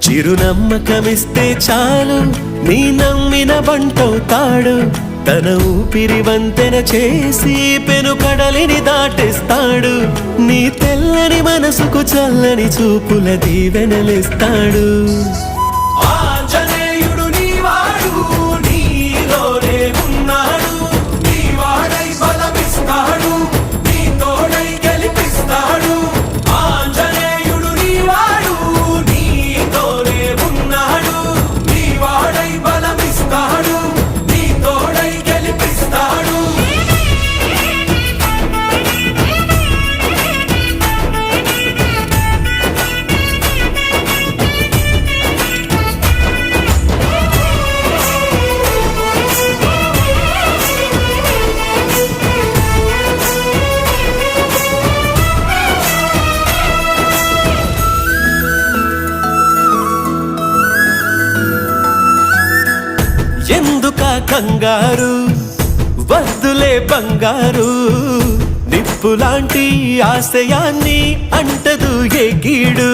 చిరునమ్మకమిస్తే చాలు నీ నమ్మిన బంటవుతాడు తన ఊపిరి వంతెన చేసి పెనుకడలిని దాటిస్తాడు నీ తెల్లని మనసుకు చల్లని చూపుల దీవెనలిస్తాడు ఆంజనేయుడు నీవాడు నీలోనే ఉన్నాడు నీవాడై బలమిస్తాడు నీ తోడై గెలిపిస్తాడు ఆంజనేయుడు నీవాడు నీతోనే ఉన్నాడు నీవాడై బలమిస్తాడు నీ తోడై గెలిపిస్తాడు ఎందుక కంగారు వద్దులే బంగారు నిప్పులాంటి ఆశయాన్ని అంటదు ఏ కీడు